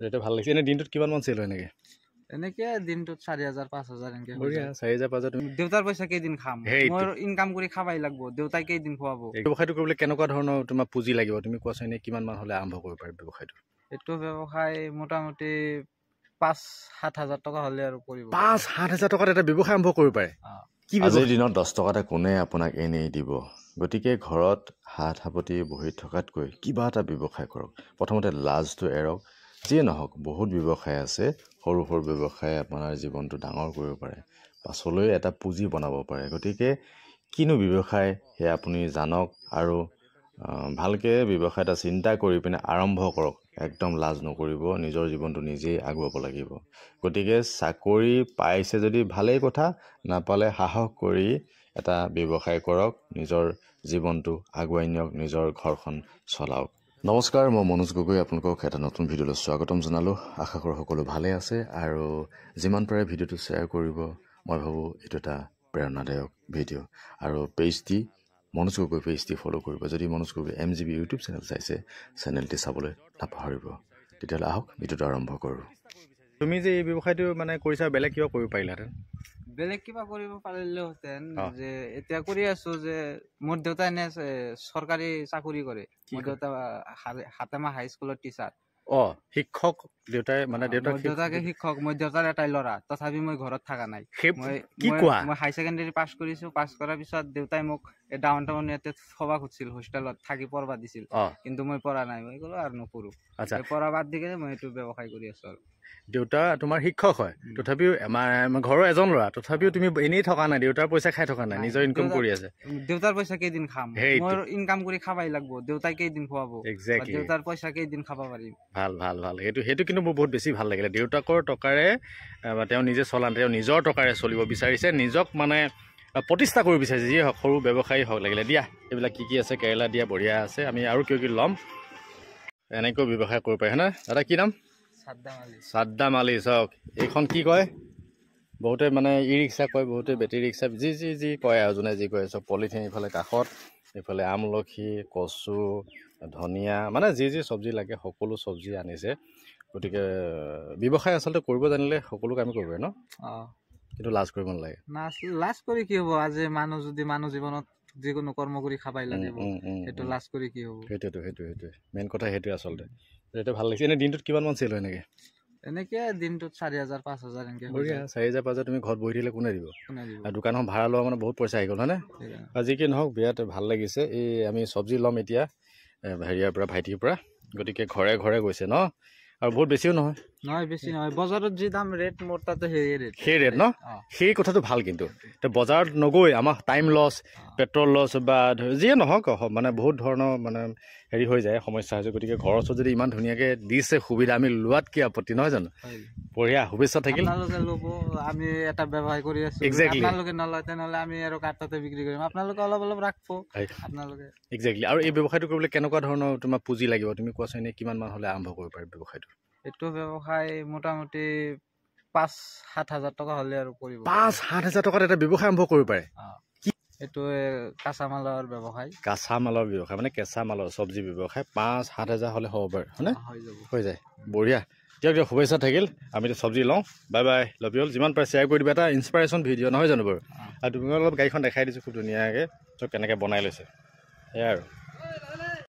এটা ভাল লাগিছে। এনে দিনটোত কিমান মান চেল হয় নেকি? এনেকে দিনটোত 4000 5000 এনেকে হৈ বঢ়িয়া। যায়। 4000 5000 তুমি দেউতাৰ পইচা কেইদিন খাম, মই ইনকাম কৰি খাবাই লাগব, দেউতাই কেইদিন খুৱাব। এই ব্যৱসায়টো কৰিবলৈ কেনেকুৱা ধৰণৰ তোমাৰ পুঁজি লাগিব তুমি কোৱাচোন? এনে কিমান মান হলে আৰম্ভ কৰিব পাৰি ব্যৱসায়টো? এইটো ব্যৱসায় মোটামুটি 5-7 হাজাৰ টকা হলে আৰু কৰিব। 5-7 হাজাৰ টকাত এটা ব্যৱসায় আৰম্ভ কৰিব পাৰে। আজিৰ দিনত 10 টকাতে কোনে আপোনাক এনেই দিব? গতিকে ঘৰত হাত সাৱটি বহি থকাতকৈ কিবা এটা ব্যৱসায় কৰক। প্ৰথমতে লাজটো এৰক। যিয়ে নহওক বহুত ব্যৱসায় আছে, সৰু সৰু ব্যৱসায় আপোনাৰ জীৱনটো ডাঙৰ কৰিব পাৰে, পাছলৈ এটা পুঁজি বনাব পাৰে। গতিকে কিনো ব্যৱসায় সেয়া আপুনি জানক আৰু ভালকৈ ব্যৱসায় এটা চিন্তা কৰি পিনে আৰম্ভ কৰক। একদম লাজ নকৰিব, নিজৰ জীৱনটো নিজেই আগুৱাব লাগিব। গতিকে চাকৰি পাইছে যদি ভালেই কথা, নাপালে সাহস কৰি এটা ব্যৱসায় কৰক, নিজৰ জীৱনটো আগুৱাই নিয়ক, নিজৰ ঘৰখন চলাওক। নমস্কাৰ, মই মনোজ গগৈ আপোনালোকক এটা নতুন ভিডিঅ'লৈ স্বাগতম জনালোঁ। আশা কৰোঁ সকলো ভালে আছে আৰু যিমান পাৰে ভিডিঅ'টো শ্বেয়াৰ কৰিব। মই ভাবোঁ এইটো এটা প্ৰেৰণাদায়ক ভিডিঅ' আৰু পেজটি মনোজ গগৈ পেজটি ফ'ল' কৰিব। যদি Manoj Gogoi MGB YouTube channel চাইছে, চেনেলটি চাবলৈ নাপাহৰিব। তেতিয়াহ'লে আহক ভিডিঅ'টো আৰম্ভ কৰোঁ। তুমি যে এই ব্যৱসায়টো মানে কৰিছা, বেলেগ কিবা কৰিব পাৰিলাহেঁতেন? বেলেগ কিবা কৰিব পাৰিলেহেঁতেন, যে এতিয়া কৰি আছো যে মোৰ দেউতা এনে চৰকাৰী চাকৰি কৰে। মোৰ দেউতা হাতেমা হাই স্কুলৰ টিচাৰ। শিক্ষক দেউতাই, মানে দেউতাকে শিক্ষক। মই দেউতাৰ এটাই ল'ৰা, তথাপি মই ঘৰত থকা নাই। মই হাই ছেকেণ্ডেৰী পাছ কৰিছো। পাছ কৰাৰ পিছত দেউতাই মোক ডাউন টাউন ইয়াতে থবা খুজিছিল, হোষ্টেলত থাকি পঢ়বা দিছিল, কিন্তু মই পঢ়া নাই। মই ক'লো আৰু নপঢ়ো। পঢ়া বাদ দি কিনে মই এইটো ব্যৱসায় কৰি আছো। আৰু দেউতা তোমাৰ শিক্ষক হয়, তথাপিও ঘৰৰ এজন ল'ৰা, তথাপিও তুমি এনেই থকা নাই, দেউতাৰ পইচা খাই থকা নাই, নিজৰ ইনকাম কৰি আছে। দেউতাৰ পইচা কেইদিন খাম, মই ইনকাম কৰি খাবাই লাগব, দেউতাই কেইদিন খুৱাব। দেউতাৰ পইচা কেইদিন খাব পাৰিম। ভাল ভাল ভাল। সেইটো কিন্তু মোৰ বহুত বেছি ভাল লাগিলে। দেউতাকৰ টকাৰে তেওঁ নিজে তেওঁ নিজৰ টকাৰে চলিব বিচাৰিছে, নিজক মানে প্ৰতিষ্ঠা কৰিব বিচাৰিছে। যিয়ে হওক, সৰু ব্যৱসায়ী হওক লাগিলে। দিয়া এইবিলাক কি আছে, কেৰেলা দিয়া বঢ়িয়া আছে, আমি আৰু কিয় কি ল'ম। এনেকৈ ব্যৱসায় কৰিব পাৰি হয় নহয়? দাদা কি নাম? সাদ্দাম আলী। চাওক এইখন কি কয়, বহুতে মানে ই ৰিক্সা কয়, বহুতে বেটেৰী ৰিক্সা, যি কয় আৰু যোনে যি কয়। চব পলিথিন ইফালে কাষত, এইফালে আমলখি, কচু, ধনিয়া, মানে যি চব্জি লাগে সকলো চব্জি আনিছে। গতিকে ব্যৱসায় আচলতে কৰিব জানিলে সকলো কামেই কৰিব পাৰে ন? কিন্তু লাজ কৰিব নালাগে। লাজ কৰি কি হ'ব? আজি মানুহ জীৱনত যিকোনো কৰ্ম কৰি খাবাই লাগিব, সেইটো লাজ কৰি কি হ'ব? সেইটোৱে মেইন কথা, সেইটোৱে আচলতে। সেইটো ভাল লাগিছে। এনে দিনটোত কিমান মান চেল হয় নেকি? এনেকে দিনটোত 4000 5000 এনেকে হৈ যায়। 4000 5000 তুমি ঘৰত বহি থাকিলে কোনে দিব? আৰু দোকানখন ভাড়া লোৱা মানে বহুত পইচা আহি গ'ল হয়নে? আজি কি নহওক, বিৰাট ভাল লাগিছে। এই আমি চব্জি ল'ম এতিয়া হেৰিয়াৰ পৰা, ভাইটিৰ পৰা। গতিকে ঘৰে ঘৰে গৈছে ন, আৰু বহুত বেছিও নহয়। বেছি নহয়। বজাৰত যি দাম ৰেট, মোৰ তাতে সেই ৰেট ন, সেই কথাটো ভাল। কিন্তু বজাৰত নগৈ আমাৰ টাইম লছ, পেট্ৰল লছ বা যিয়ে নহওক, মানে বহুত ধৰণৰ মানে হেৰি হৈ যায়, সমস্যা হৈছে। গতিকে ঘৰৰ ওচৰত যদি ইমান ধুনীয়াকৈ দিছে সুবিধা, আমি লোৱাত কি আপত্তি, নহয় জানো? বঢ়িয়া, শুভেচ্ছা থাকিল। আপোনালোকে ল'ব, আমি এটা ব্যৱসায় কৰি আছো। আপোনালোকে নলয় তেনেহ'লে আমি আৰু কাৰ্টতে বিক্ৰী কৰিম। আপোনালোকে অলপ ৰাখব আপোনালোকে। এক্সেক্টলি। আৰু এই ব্যৱসায়টো কৰিবলৈ কেনেকুৱা ধৰণৰ তোমাৰ পুঁজি লাগিব তুমি কোৱাচোন? এনেই কিমান মান হ'লে আৰম্ভ কৰিব পাৰি ব্যৱসায়টো? এইটো ব্যৱসায় মোটামুটি 5-7 হাজাৰ টকা হলে আৰু কৰিব। 5-7 হাজাৰ টকাত এটা ব্যৱসায় আৰম্ভ কৰিব পাৰে। এইটো কাঁচামালৰ ব্যৱসায়। কাঁচামালৰ ব্যৱসায় মানে কেঁচা মালৰ চব্জি ব্যৱসায় 5-7 হাজাৰ হ'লে হ'ব পাৰে হয়নে? হৈ যায়। বঢ়িয়া। দিয়ক শুভেচ্ছা থাকিল। আমি চব্জি লওঁ। Bye bye, love you all. যিমান পাৰে শ্বেয়াৰ কৰি দিবা, এটা ইনস্পিৰেশ্যন ভিডিঅ' নহয় জানো বাৰু? আৰু তুমি অলপ গাড়ীখন দেখাই দিছোঁ খুব ধুনীয়াকৈ, কেনেকৈ বনাই লৈছে সেয়াই আৰু।